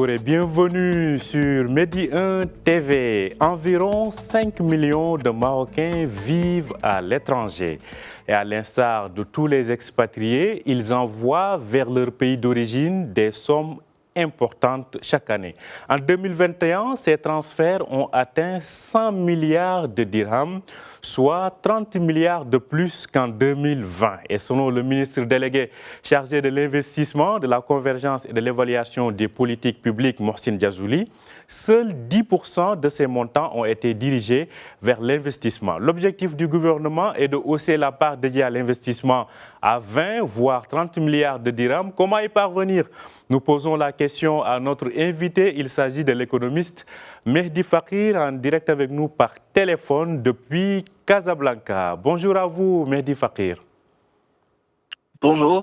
Bonjour et bienvenue sur Medi 1 TV. Environ 5 millions de Marocains vivent à l'étranger. Et à l'instar de tous les expatriés, ils envoient vers leur pays d'origine des sommes importantes chaque année. En 2021, ces transferts ont atteint 100 milliards de dirhams, soit 30 milliards de plus qu'en 2020. Et selon le ministre délégué chargé de l'investissement, de la convergence et de l'évaluation des politiques publiques, Mohsin Diazouli, seuls 10% de ces montants ont été dirigés vers l'investissement. L'objectif du gouvernement est de hausser la part dédiée à l'investissement à 20 voire 30 milliards de dirhams. Comment y parvenir? Nous posons la question à notre invité. Il s'agit de l'économiste Mehdi Fakir, en direct avec nous par téléphone depuis Casablanca. Bonjour à vous, Mehdi Fakir. Bonjour.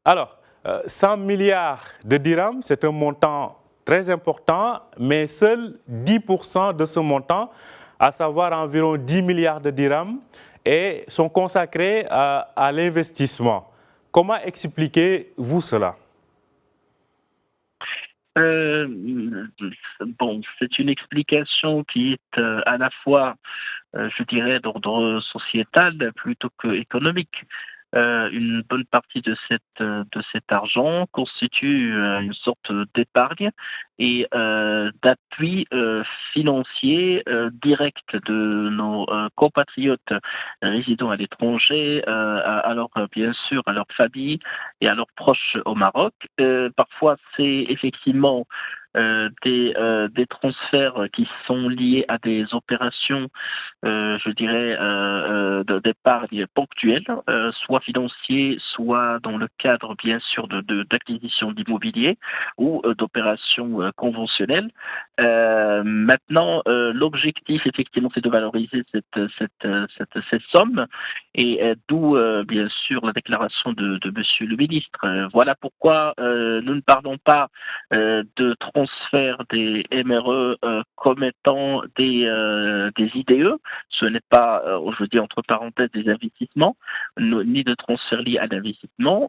Alors, 100 milliards de dirhams, c'est un montant très important, mais seuls 10% de ce montant, à savoir environ 10 milliards de dirhams, sont consacrés à l'investissement. Comment expliquez-vous cela? Bon, c'est une explication qui est à la fois, je dirais, d'ordre sociétal plutôt qu'économique. Une bonne partie de cet argent constitue une sorte d'épargne et d'appui financier direct de nos compatriotes résidant à l'étranger, alors bien sûr à leur famille et à leurs proches au Maroc. Parfois, c'est effectivement des transferts qui sont liés à des opérations, je dirais, d'épargne ponctuelle, soit financiers, soit dans le cadre, bien sûr, d'acquisition d'immobilier ou d'opérations conventionnelles. Maintenant, l'objectif, effectivement, c'est de valoriser cette somme et d'où, bien sûr, la déclaration de Monsieur le ministre. Voilà pourquoi nous ne parlons pas de transfert des MRE comme étant des IDE. Ce n'est pas, je dis entre parenthèses, des investissements, ni de transfert lié à l'investissement.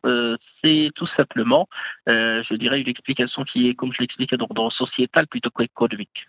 C'est tout simplement, je dirais, une explication qui est, comme je l'expliquais, d'ordre sociétal plutôt qu'économique.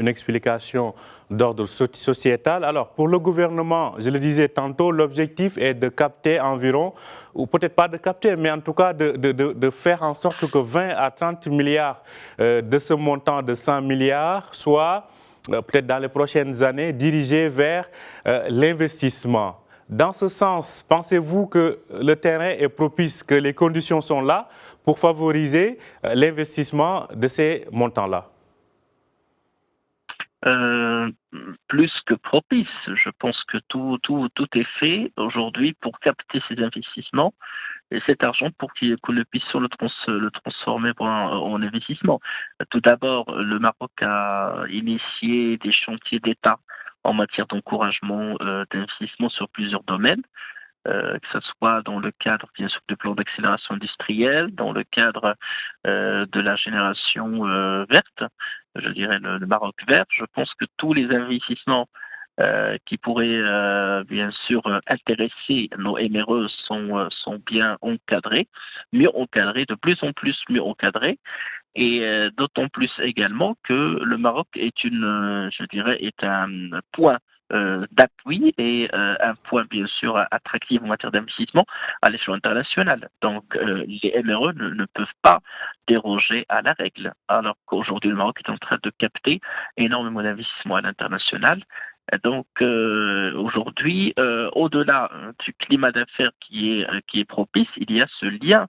Une explication d'ordre sociétal. Alors, pour le gouvernement, je le disais tantôt, l'objectif est de capter environ, ou peut-être pas de capter, mais en tout cas de faire en sorte que 20 à 30 milliards de ce montant de 100 milliards soient, peut-être dans les prochaines années, dirigés vers l'investissement. Dans ce sens, pensez-vous que le terrain est propice, que les conditions sont là pour favoriser l'investissement de ces montants-là? Plus que propice. Je pense que tout est fait aujourd'hui pour capter ces investissements et cet argent pour que nous puissions le transformer en investissement. Tout d'abord, le Maroc a initié des chantiers d'État en matière d'encouragement d'investissement sur plusieurs domaines. Que ce soit dans le cadre, bien sûr, du plan d'accélération industrielle, dans le cadre de la génération verte, je dirais le Maroc vert. Je pense que tous les investissements qui pourraient bien sûr intéresser nos MRE sont bien encadrés, mieux encadrés, de plus en plus mieux encadrés. Et d'autant plus également que le Maroc est je dirais, est un point d'appui et un point bien sûr attractif en matière d'investissement à l'échelon international. Donc les MRE ne peuvent pas déroger à la règle, alors qu'aujourd'hui le Maroc est en train de capter énormément d'investissements à l'international. Donc aujourd'hui, au-delà du climat d'affaires qui est propice, il y a ce lien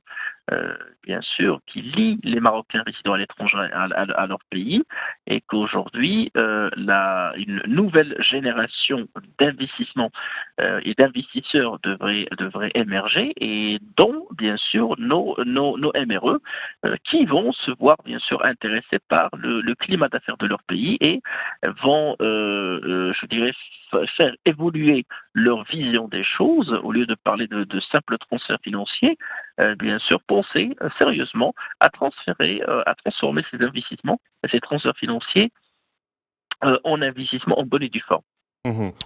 bien sûr, qui lie les Marocains résidant à l'étranger à leur pays, et qu'aujourd'hui, une nouvelle génération d'investissements et d'investisseurs devrait émerger, et dont, bien sûr, nos MRE, qui vont se voir, bien sûr, intéressés par le climat d'affaires de leur pays et vont, je dirais, faire évoluer leur vision des choses, au lieu de parler de simples transferts financiers, bien sûr, penser sérieusement à transformer ces investissements, ces transferts financiers en investissements en bonne et due forme.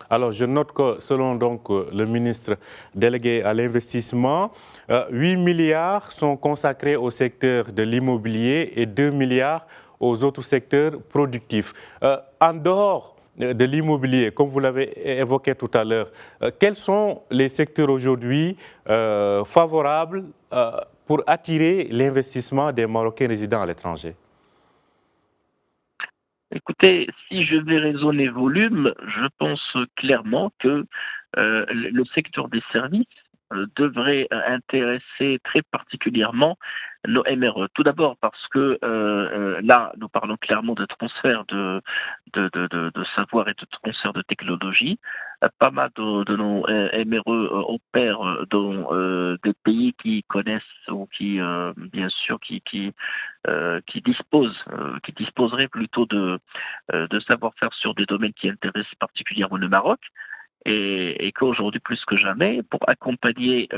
Alors, je note que selon donc le ministre délégué à l'investissement, 8 milliards sont consacrés au secteur de l'immobilier et 2 milliards aux autres secteurs productifs. En dehors de l'immobilier, comme vous l'avez évoqué tout à l'heure, quels sont les secteurs aujourd'hui favorables pour attirer l'investissement des Marocains résidant à l'étranger? Écoutez, si je vais raisonner volume, je pense clairement que le secteur des services devrait intéresser très particulièrement nos MRE. Tout d'abord parce que là, nous parlons clairement de transfert de savoir et de transfert de technologie. Pas mal de nos MRE opèrent dans des pays qui connaissent ou qui, bien sûr, qui disposeraient plutôt de savoir-faire sur des domaines qui intéressent particulièrement le Maroc et qu'aujourd'hui, plus que jamais, pour accompagner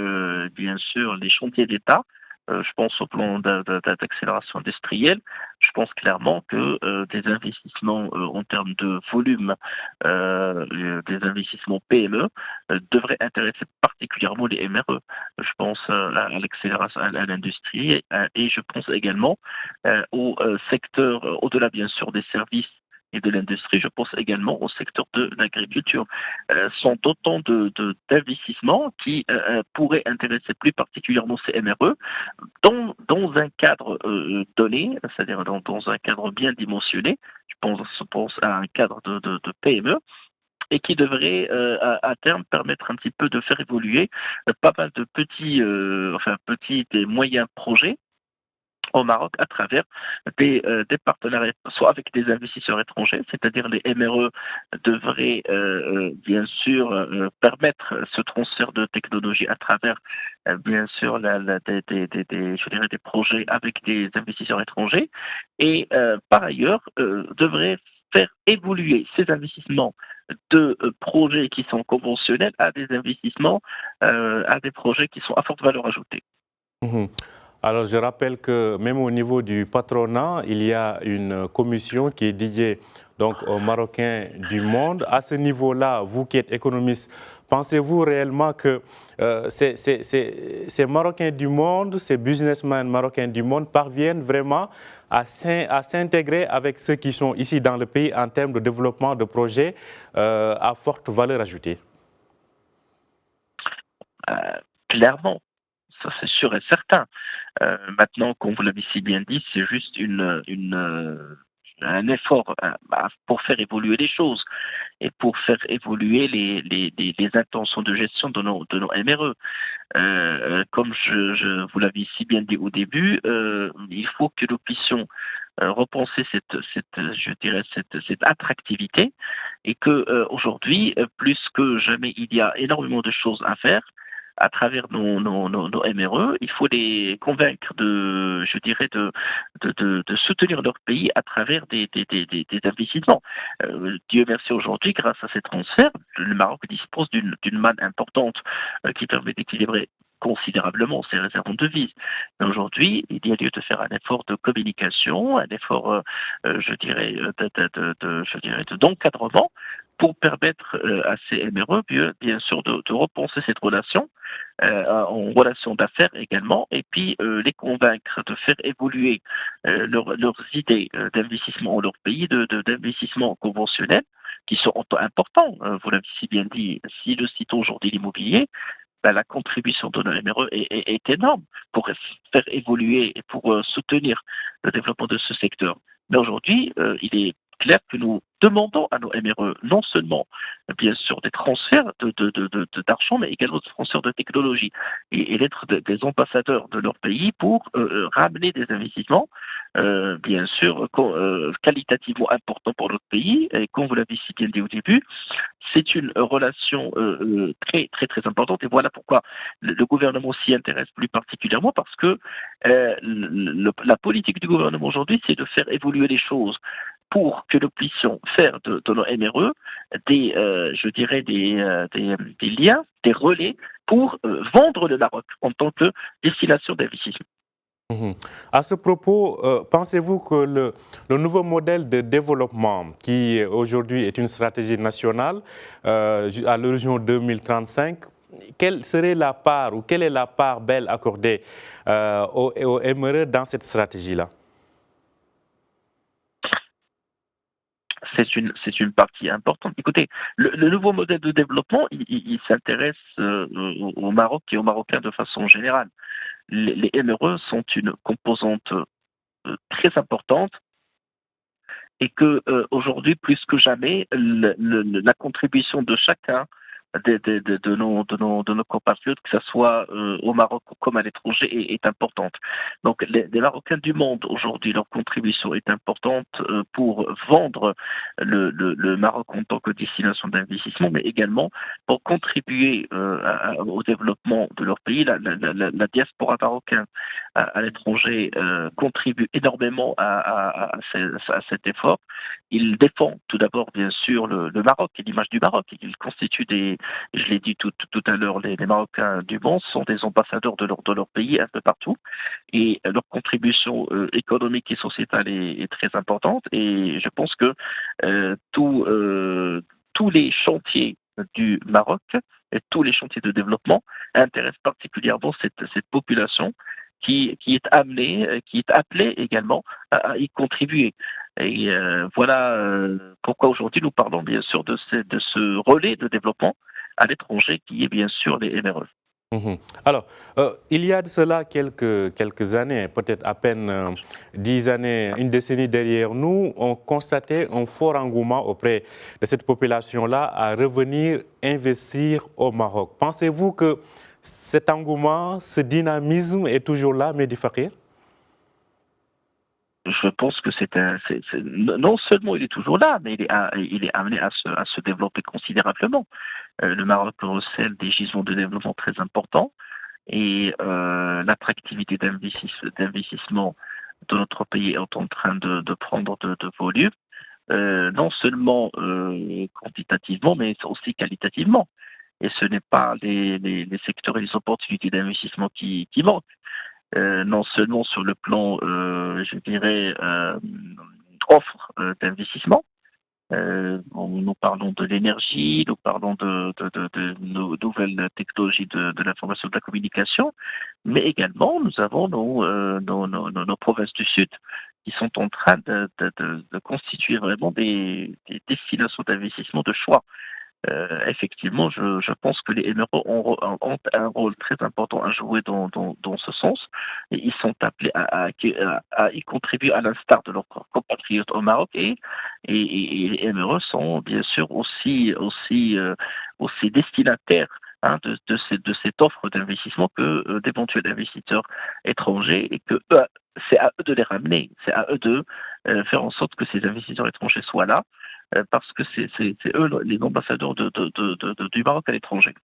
bien sûr les chantiers d'État, je pense au plan d'accélération industrielle, je pense clairement que des investissements en termes de volume, des investissements PME, devraient intéresser particulièrement les MRE. Je pense à l'accélération à l'industrie et je pense également au secteur, au-delà bien sûr des services et de l'industrie, je pense également au secteur de l'agriculture. Sont autant d'investissements qui pourraient intéresser plus particulièrement ces MRE dans un cadre donné, c'est-à-dire dans un cadre bien dimensionné. Je pense à un cadre de PME et qui devrait à terme permettre un petit peu de faire évoluer pas mal de petits et moyens projets au Maroc à travers des partenariats, soit avec des investisseurs étrangers, c'est-à-dire les MRE devraient bien sûr permettre ce transfert de technologie à travers bien sûr je dirais des projets avec des investisseurs étrangers et par ailleurs devraient faire évoluer ces investissements de projets qui sont conventionnels à des investissements, à des projets qui sont à forte valeur ajoutée. Mhm. Alors, je rappelle que même au niveau du patronat, il y a une commission qui est dédiée donc aux Marocains du monde. À ce niveau-là, vous qui êtes économiste, pensez-vous réellement que ces Marocains du monde, ces businessmen marocains du monde parviennent vraiment à s'intégrer avec ceux qui sont ici dans le pays en termes de développement de projets à forte valeur ajoutée? Clairement, ça c'est sûr et certain. Maintenant, comme vous l'avez si bien dit, c'est juste un effort pour faire évoluer les choses et pour faire évoluer les intentions de gestion de nos MRE. Comme vous l'avez si bien dit au début, il faut que nous puissions repenser je dirais, cette attractivité et que aujourd'hui, plus que jamais, il y a énormément de choses à faire à travers nos MRE. Il faut les convaincre je dirais, de soutenir leur pays à travers des investissements. Dieu merci aujourd'hui, grâce à ces transferts, le Maroc dispose d'une manne importante qui permet d'équilibrer considérablement ses réserves en devises. Mais aujourd'hui, il y a lieu de faire un effort de communication, un effort, je dirais, d'encadrement pour permettre à ces MRE, bien sûr, de repenser cette relation en relation d'affaires également, et puis les convaincre de faire évoluer leurs idées d'investissement en leur pays, d'investissement conventionnel, qui sont importants. Vous l'avez si bien dit, si le site aujourd'hui l'immobilier, ben, la contribution de nos MRE est énorme pour faire évoluer et pour soutenir le développement de ce secteur. Mais aujourd'hui, il est clair que nous demandons à nos MRE non seulement, bien sûr, des transferts d'argent, mais également des transferts de technologie et d'être des ambassadeurs de leur pays pour ramener des investissements, bien sûr, qualitativement importants pour notre pays. Et comme vous l'avez si bien dit au début, c'est une relation très, très, très importante. Et voilà pourquoi le gouvernement s'y intéresse plus particulièrement, parce que la politique du gouvernement aujourd'hui, c'est de faire évoluer les choses pour que nous puissions faire de nos MRE je dirais, des liens, des relais pour vendre le Maroc en tant que destination d'investissement. Mhm. À ce propos, pensez-vous que le nouveau modèle de développement, qui aujourd'hui est une stratégie nationale à l'horizon 2035, quelle serait la part ou quelle est la part belle accordée aux MRE dans cette stratégie-là? C'est une partie importante. Écoutez, le nouveau modèle de développement, il s'intéresse au Maroc et aux Marocains de façon générale. Les MRE sont une composante très importante et que aujourd'hui, plus que jamais, la contribution de chacun de nos compatriotes, que ce soit au Maroc comme à l'étranger, est importante. Donc les Marocains du monde aujourd'hui, leur contribution est importante pour vendre le Maroc en tant que destination d'investissement, mais également pour contribuer au développement de leur pays. La diaspora marocaine à l'étranger contribue énormément à cet effort. Il défend tout d'abord, bien sûr, le Maroc et l'image du Maroc. Il constitue je l'ai dit tout à l'heure, les Marocains du monde sont des ambassadeurs de leur pays un peu partout. Et leur contribution économique et sociétale est très importante. Et je pense que tous les chantiers du Maroc et tous les chantiers de développement intéressent particulièrement cette population qui est amenée, qui est appelée également à y contribuer. Et voilà pourquoi aujourd'hui nous parlons bien sûr de ce relais de développement à l'étranger qui est bien sûr les MRE. Mhm. Alors, il y a de cela quelques années, peut-être à peine 10 années, une décennie derrière nous, on constatait un fort engouement auprès de cette population-là à revenir investir au Maroc. Pensez-vous que cet engouement, ce dynamisme est toujours là, Mehdi Fakir? Je pense que non seulement il est toujours là, mais il est amené à se développer considérablement. Le Maroc recèle des gisements de développement très importants et l'attractivité d'investissement de notre pays est en train de prendre de volume, non seulement quantitativement, mais aussi qualitativement. Et ce n'est pas les secteurs et les opportunités d'investissement qui manquent. Non seulement sur le plan, je dirais, offre d'investissement. Nous parlons de l'énergie, nous parlons de nos nouvelles technologies de l'information et de la communication, mais également nous avons nos provinces du Sud qui sont en train de constituer vraiment des destinations d'investissement de choix. Effectivement, je pense que les MRO ont un rôle très important à jouer dans ce sens et ils sont appelés à y contribuer à l'instar de leurs compatriotes au Maroc et les MRE sont bien sûr aussi destinataires de cette offre d'investissement que d'éventuels investisseurs étrangers et que c'est à eux de les ramener, c'est à eux de faire en sorte que ces investisseurs étrangers soient là parce que c'est eux les ambassadeurs du Maroc à l'étranger.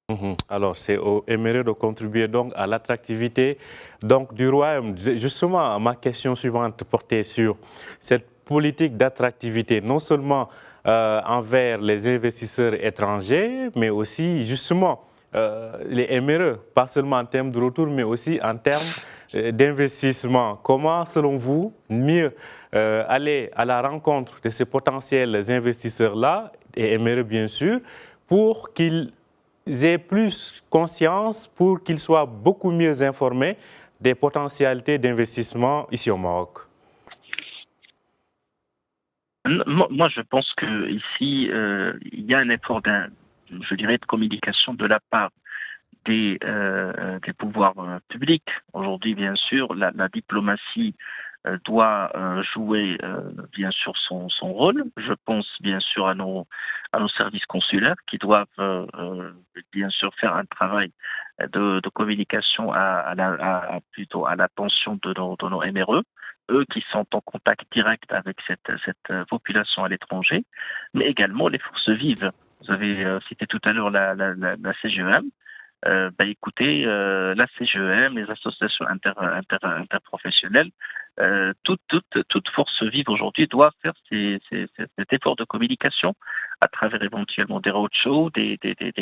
Mhm. Alors, c'est au MRE de contribuer donc à l'attractivité donc du royaume. Justement, ma question suivante portait sur cette politique d'attractivité, non seulement envers les investisseurs étrangers, mais aussi justement les MRE, pas seulement en termes de retour, mais aussi en termes d'investissement. Comment, selon vous, mieux aller à la rencontre de ces potentiels investisseurs-là, et MRE bien sûr, pour qu'ils aient plus conscience, pour qu'ils soient beaucoup mieux informés des potentialités d'investissement ici au Maroc? Moi, je pense que ici, il y a un effort je dirais, de communication de la part des pouvoirs publics. Aujourd'hui, bien sûr, la diplomatie doit jouer bien sûr son rôle. Je pense bien sûr à nos services consulaires qui doivent bien sûr faire un travail de communication plutôt à l'attention de nos MRE, eux qui sont en contact direct avec cette population à l'étranger, mais également les forces vives. Vous avez cité tout à l'heure la CGEM. Écoutez, la CGEM, les associations interprofessionnelles, toute force vive aujourd'hui doit faire cet effort de communication à travers éventuellement des roadshows, des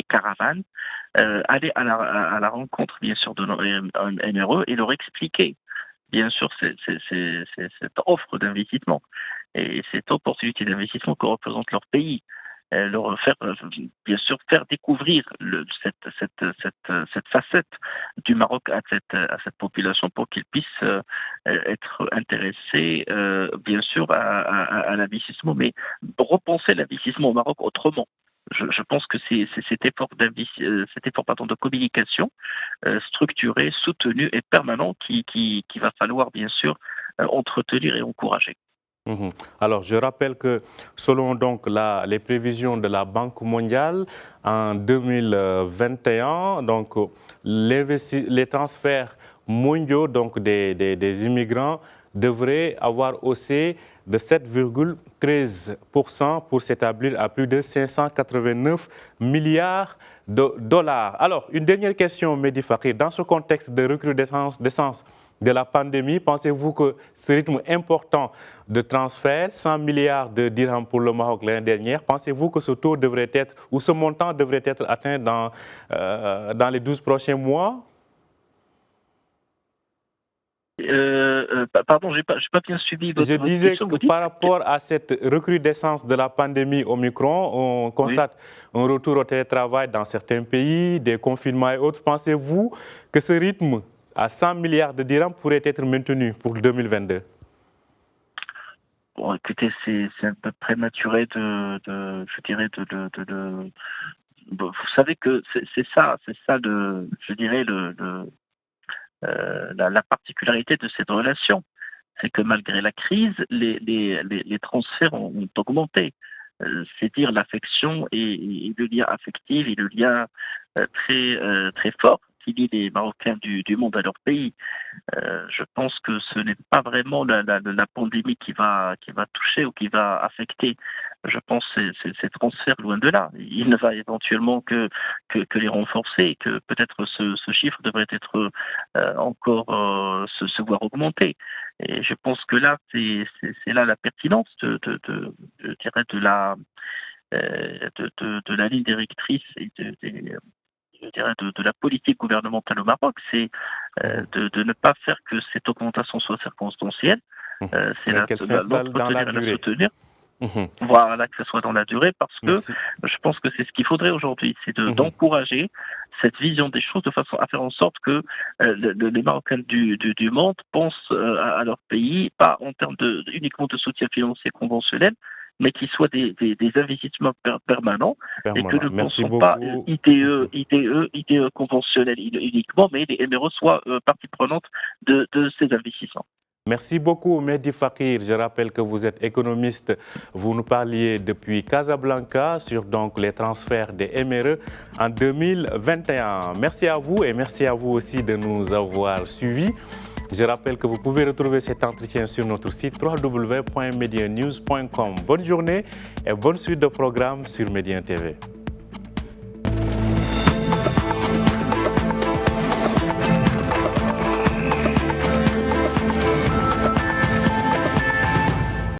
caravanes, aller à la rencontre bien sûr de nos MRE et leur expliquer bien sûr cette offre d'investissement et cette opportunité d'investissement que représente leur pays. Leur faire, bien sûr, faire découvrir cette facette du Maroc à cette population pour qu'ils puissent être intéressés, bien sûr, à l'investissement, mais repenser l'investissement au Maroc autrement. Je pense que c'est cet effort pardon, de communication structuré, soutenu et permanent qui va falloir, bien sûr, entretenir et encourager. Mhm. Alors, je rappelle que selon donc les prévisions de la Banque mondiale, en 2021, donc, les transferts mondiaux donc, des immigrants devraient avoir haussé de 7,13% pour s'établir à plus de 589 milliards de dollars. Alors, une dernière question, Mehdi Fakir. Dans ce contexte de recrudescence de la pandémie, pensez-vous que ce rythme important de transfert, 100 milliards de dirhams pour le Maroc l'année dernière, pensez-vous que ce taux devrait être, ou ce montant devrait être atteint dans les 12 prochains mois? Pardon, j'ai pas bien suivi Je votre disais question. que par rapport à cette recrudescence de la pandémie Omicron, on constate un retour au télétravail dans certains pays, des confinements et autres. Pensez-vous que ce rythme à 100 milliards de dirhams pourrait être maintenu pour 2022? Bon, écoutez, c'est un peu prématuré je dirais, bon, vous savez que c'est ça, je dirais, la particularité de cette relation. C'est que malgré la crise, les transferts ont augmenté. C'est dire l'affection et le lien affectif et le lien très fort qui lie les Marocains du monde à leur pays. Je pense que ce n'est pas vraiment la pandémie qui va toucher ou qui va affecter. Je pense que ces transferts, loin de là. Il ne va éventuellement que les renforcer et que peut-être ce chiffre devrait être encore se voir augmenter. Et je pense que là, c'est là la pertinence je dirais de la ligne directrice et je dirais de la politique gouvernementale au Maroc, c'est de ne pas faire que cette augmentation soit circonstancielle, c'est qu'elle s'installe dans la l'entretenir et la durée. soutenir. Voilà, que ce soit dans la durée, parce que Merci. je pense que c'est ce qu'il faudrait aujourd'hui, c'est d'encourager cette vision des choses de façon à faire en sorte que les Marocains du monde pensent à leur pays, pas en termes uniquement de soutien financier conventionnel, mais qui soient des investissements permanents et que nous ne Merci pensons pas beaucoup. IDE conventionnel uniquement, mais les MRE soient partie prenante de ces investissements. Merci beaucoup, Mehdi Fakir. Je rappelle que vous êtes économiste. Vous nous parliez depuis Casablanca sur donc, les transferts des MRE en 2021. Merci à vous et merci à vous aussi de nous avoir suivis. Je rappelle que vous pouvez retrouver cet entretien sur notre site www.medianews.com. Bonne journée et bonne suite de programmes sur Médien TV.